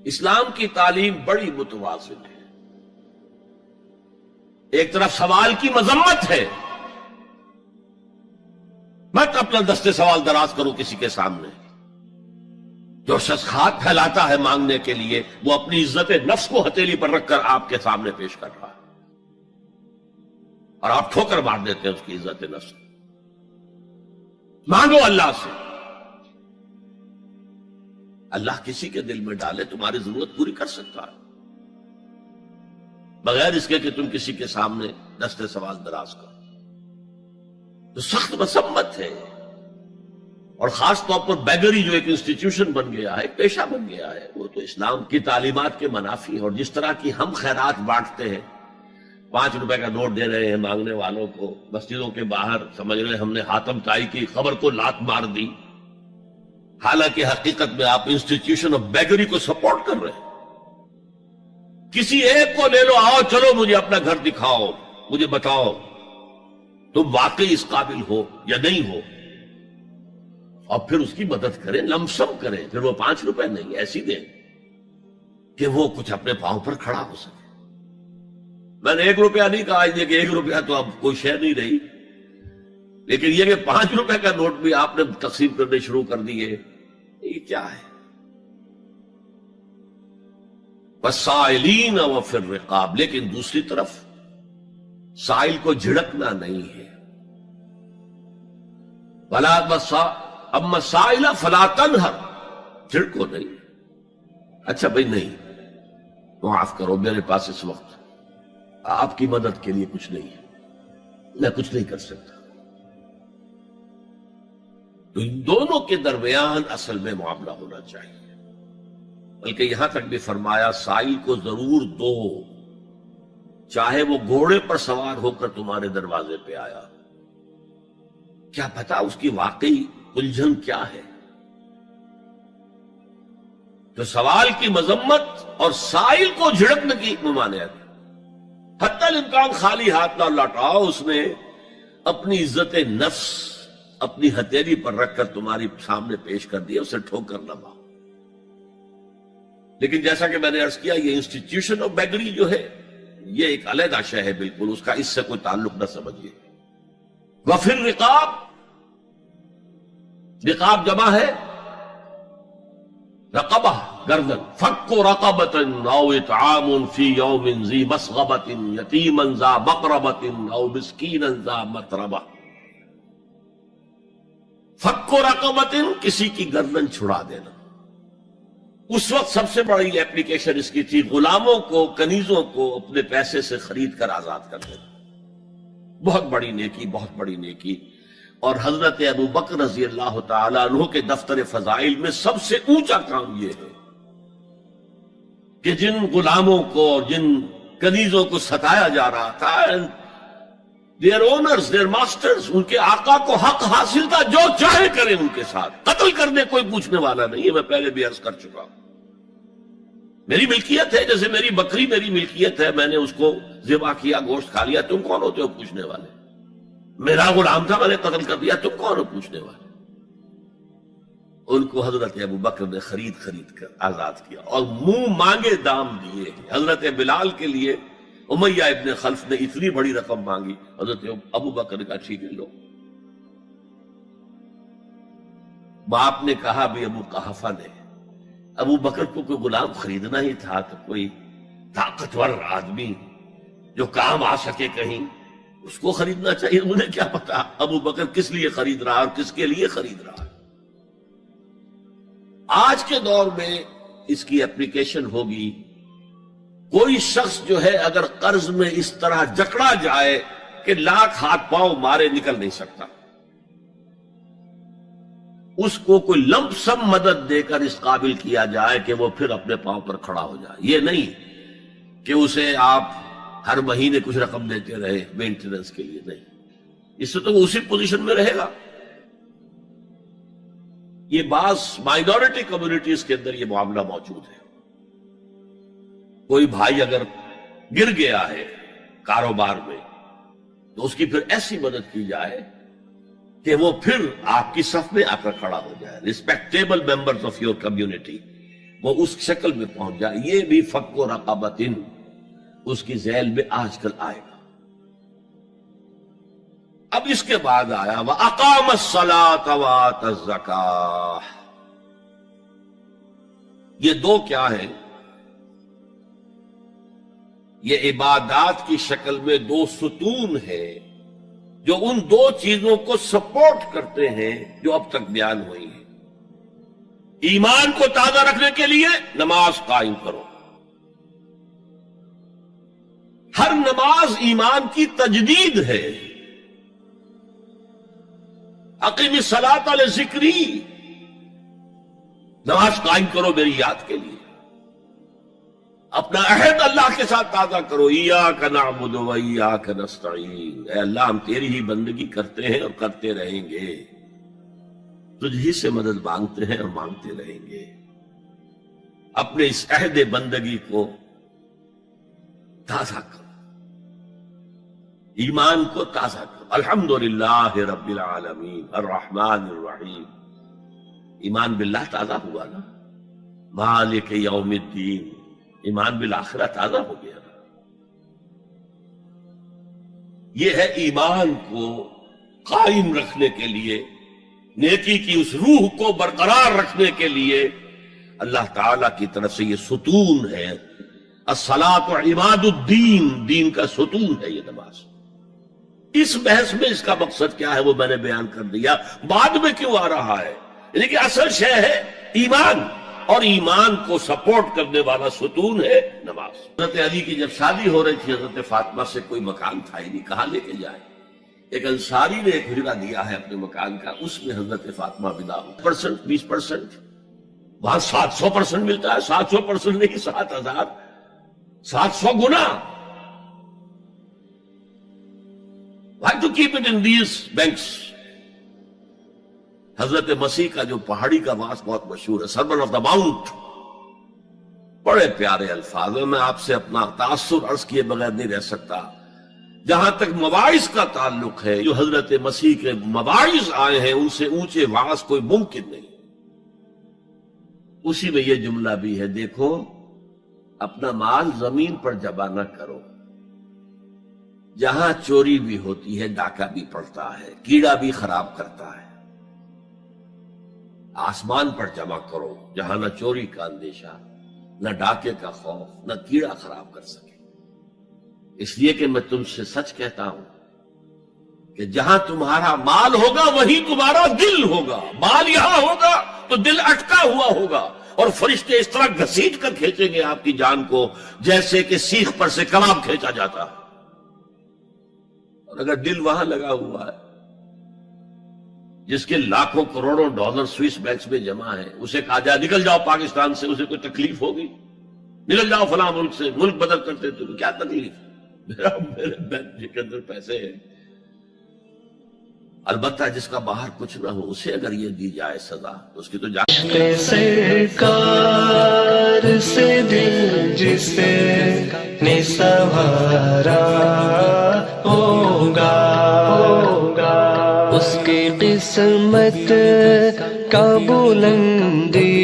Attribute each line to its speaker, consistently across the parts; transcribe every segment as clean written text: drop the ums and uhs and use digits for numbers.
Speaker 1: اسلام کی تعلیم بڑی متوازن ہے. ایک طرف سوال کی مذمت ہے، مت اپنا دستے سوال دراز کرو کسی کے سامنے. جو شخص ہاتھ پھیلاتا ہے مانگنے کے لیے وہ اپنی عزت نفس کو ہتھیلی پر رکھ کر آپ کے سامنے پیش کر رہا ہے، اور آپ ٹھوکر مار دیتے ہیں اس کی عزت نفس. مانگو اللہ سے، اللہ کسی کے دل میں ڈالے تمہاری ضرورت پوری کر سکتا ہے، بغیر اس کے کہ تم کسی کے سامنے دستے سوال دراز کرو. تو سخت مذمت ہے. اور خاص طور پر بیگری جو ایک انسٹیٹیوشن بن گیا ہے، ایک پیشہ بن گیا ہے، وہ تو اسلام کی تعلیمات کے منافی ہے. اور جس طرح کی ہم خیرات بانٹتے ہیں، 5 روپے کا نوٹ دے رہے ہیں مانگنے والوں کو مسجدوں کے باہر، سمجھ رہے ہم نے حاتم طائی کی خبر کو لات مار دی، حالانکہ حقیقت میں آپ انسٹیٹیوشن آف بیگری کو سپورٹ کر رہے ہیں. کسی ایک کو لے لو، آؤ چلو مجھے اپنا گھر دکھاؤ، مجھے بتاؤ تم واقعی اس قابل ہو یا نہیں ہو، اور پھر اس کی مدد کریں، لمسم کریں. پھر وہ 5 روپے نہیں ایسی دیں کہ وہ کچھ اپنے پاؤں پر کھڑا ہو سکے. میں نے 1 روپیہ نہیں کہا کہ 1 روپیہ تو اب کوئی شے نہیں رہی، لیکن یہ کہ 5 روپے کا نوٹ بھی آپ نے تقسیم کرنے شروع کر دیے، یہ کیا ہے؟ وَالسَّائِلِينَ وَفِي الرِّقَابِ. لیکن دوسری طرف سائل کو جھڑکنا نہیں ہے. اما السائل فلا تنہر، جھڑکو نہیں. اچھا بھائی نہیں، معاف کرو میرے پاس اس وقت آپ کی مدد کے لیے کچھ نہیں ہے، میں کچھ نہیں کر سکتا. تو ان دونوں کے درمیان اصل میں معاملہ ہونا چاہیے. بلکہ یہاں تک بھی فرمایا سائل کو ضرور دو، چاہے وہ گھوڑے پر سوار ہو کر تمہارے دروازے پہ آیا. کیا پتا اس کی واقعی الجھن کیا ہے. تو سوال کی مذمت اور سائل کو جھڑکنے کی ممانعت. حتی الامکان خالی ہاتھ نہ لوٹاؤ. اس نے اپنی عزت نفس اپنی ہتھیلی پر رکھ کر تمہاری سامنے پیش کر دیا، اسے ٹھوکر نہ مارو. لیکن جیسا کہ میں نے عرض کیا، یہ انسٹیٹیوشن آف بیگری جو ہے یہ ایک علیحدہ شے ہے، بالکل اس کا اس سے کوئی تعلق نہ سمجھیے. وفی الرقاب، رقاب جمع ہے رقبہ، گردن. فک رقبۃ او اطعام فی یوم ذی مسغبۃ یتیما ذا مقربۃ او مسکینا ذا متربہ. فک رقبۃ، کسی کی گردن چھڑا دینا. اس وقت سب سے بڑی اپلیکیشن اس کی تھی غلاموں کو، کنیزوں کو اپنے پیسے سے خرید کر آزاد کر دینا. بہت بڑی نیکی، بہت بڑی نیکی. اور حضرت ابو بکر رضی اللہ تعالیٰ عنہ کے دفتر فضائل میں سب سے اونچا کام یہ ہے کہ جن غلاموں کو اور جن کنیزوں کو ستایا جا رہا تھا، دیئر اونرز، دیئر ماسٹرز، ان کے آقا کو حق حاصل تھا، جو چاہے کریں ان کے ساتھ. قتل کرنے کوئی پوچھنے والا نہیں ہے. میں پہلے بھی عرض کر چکا ہوں، میری ملکیت ہے، جیسے میری بکری میری ملکیت ہے، میں نے اس کو ذبح کیا، گوشت کھا لیا، تم کون ہوتے ہو پوچھنے والے؟ میرا غلام تھا، میں نے قتل کر دیا، تم کون ہو پوچھنے والے؟ ان کو حضرت ابو بکر نے خرید کر آزاد کیا اور منہ مانگے دام دیے. حضرت بلال کے لیے امیہ ابن خلف نے اتنی بڑی رقم مانگی، حضرت ابو بکر کا ٹھیک ہے لو. باپ نے کہا بھی ابو قحافہ نے، ابو بکر کو کوئی غلام خریدنا ہی تھا تو کوئی طاقتور آدمی جو کام آ سکے کہیں، اس کو خریدنا چاہیے. انہیں کیا پتا ابو بکر کس لیے خرید رہا اور کس کے لیے خرید رہا. آج کے دور میں اس کی اپلیکیشن ہوگی. کوئی شخص جو ہے اگر قرض میں اس طرح جکڑا جائے کہ لاکھ ہاتھ پاؤں مارے نکل نہیں سکتا، اس کو کوئی لمپ سم مدد دے کر اس قابل کیا جائے کہ وہ پھر اپنے پاؤں پر کھڑا ہو جائے. یہ نہیں کہ اسے آپ ہر مہینے کچھ رقم دیتے رہے مینٹیننس کے لیے، نہیں. اس سے تو وہ اسی پوزیشن میں رہے گا. یہ بعض مائنورٹی کمیونٹیز کے اندر یہ معاملہ موجود ہے. کوئی بھائی اگر گر گیا ہے کاروبار میں تو اس کی پھر ایسی مدد کی جائے کہ وہ پھر آپ کی صف میں آ کر کھڑا ہو جائے. Respectable members of your community وہ اس شکل میں پہنچ جائے. یہ بھی فک و رقبتن اس کی ذیل میں آج کل آئے گا. اب اس کے بعد آیا وَأَقَامَ الصَّلَاةَ وَآتَى الزَّكَاةَ. یہ دو کیا ہیں؟ یہ عبادات کی شکل میں دو ستون ہیں جو ان دو چیزوں کو سپورٹ کرتے ہیں جو اب تک بیان ہوئی ہیں. ایمان کو تازہ رکھنے کے لیے نماز قائم کرو. ہر نماز ایمان کی تجدید ہے. اقیم الصلاۃ لذکری، نماز قائم کرو میری یاد کے لیے. اپنا عہد اللہ کے ساتھ تازہ کرو. ایاک نعبد و ایاک نستعین، اے اللہ ہم تیری ہی بندگی کرتے ہیں اور کرتے رہیں گے، تجھ ہی سے مدد مانگتے ہیں اور مانگتے رہیں گے. اپنے اس عہد بندگی کو تازہ کرو، ایمان کو تازہ کرو. الحمدللہ رب العالمین الرحمن الرحیم. ایمان باللہ تازہ ہوا نا. مالک یوم الدین، ایمان بالآخرہ تازہ ہو گیا. یہ ہے ایمان کو قائم رکھنے کے لیے، نیکی کی اس روح کو برقرار رکھنے کے لیے اللہ تعالی کی طرف سے یہ ستون ہے. الصلاۃ عماد الدین، دین کا ستون ہے یہ نماز. اس بحث میں اس کا مقصد کیا ہے وہ میں نے بیان کر دیا. بعد میں کیوں آ رہا ہے؟ یعنی کہ اصل شے ہے ایمان، اور ایمان کو سپورٹ کرنے والا ستون ہے نماز. حضرت علی کی جب شادی ہو رہی تھی حضرت فاطمہ سے، کوئی مکان تھا ہی نہیں، کہاں لے کے جائے. ایک انصاری نے ایک حجرہ دیا ہے اپنے مکان کا، اس میں حضرت فاطمہ ودا ہو. 20% وہاں 700% ملتا ہے. 700% نہیں، 7000، 700 گنا. Why to keep it in these banks? حضرت مسیح کا جو پہاڑی کا واس بہت مشہور ہے، سرمن آف دا ماؤنٹ. بڑے پیارے الفاظ ہیں. میں آپ سے اپنا تاثر عرض کیے بغیر نہیں رہ سکتا. جہاں تک مواعظ کا تعلق ہے، جو حضرت مسیح کے مواعظ آئے ہیں ان سے اونچے واعظ کوئی ممکن نہیں. اسی میں یہ جملہ بھی ہے، دیکھو اپنا مال زمین پر جمع نہ کرو. جہاں چوری بھی ہوتی ہے ڈاکہ بھی پڑتا ہے، کیڑا بھی خراب کرتا ہے. آسمان پر جمع کرو جہاں نہ چوری کا اندیشہ، نہ ڈاکے کا خوف، نہ کیڑا خراب کر سکے. اس لیے کہ میں تم سے سچ کہتا ہوں کہ جہاں تمہارا مال ہوگا وہیں تمہارا دل ہوگا. مال یہاں ہوگا تو دل اٹکا ہوا ہوگا، اور فرشتے اس طرح گھسیٹ کر کھینچیں گے آپ کی جان کو جیسے کہ سیخ پر سے کباب کھینچا جاتا ہے. اور اگر دل وہاں لگا ہوا ہے جس کے لاکھوں کروڑوں ڈالر سوئس بینکس میں جمع ہیں، اسے کہا جائے نکل جاؤ پاکستان سے، اسے کوئی تکلیف ہوگی؟ نکل جاؤ فلاں ملک سے، ملک بدل کرتے تو کیا تکلیف؟ میرے بینک کے اندر پیسے ہیں. البتہ جس کا باہر کچھ نہ ہو اسے اگر یہ دی جائے سزا تو اس کی تو جائے.
Speaker 2: سرکار سے دل جس نے سنوارا ہوگا، اس کی قسمت کا بلندی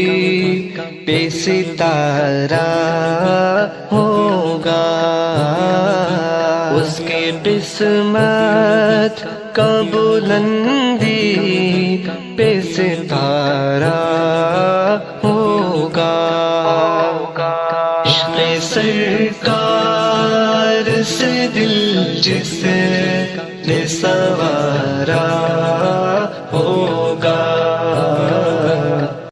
Speaker 2: پہ ستارہ ہوگا. اس کی قسمت کا بلندی پہ ستارہ ہوگا. عشق سرکار سے دل جس نے سنوارا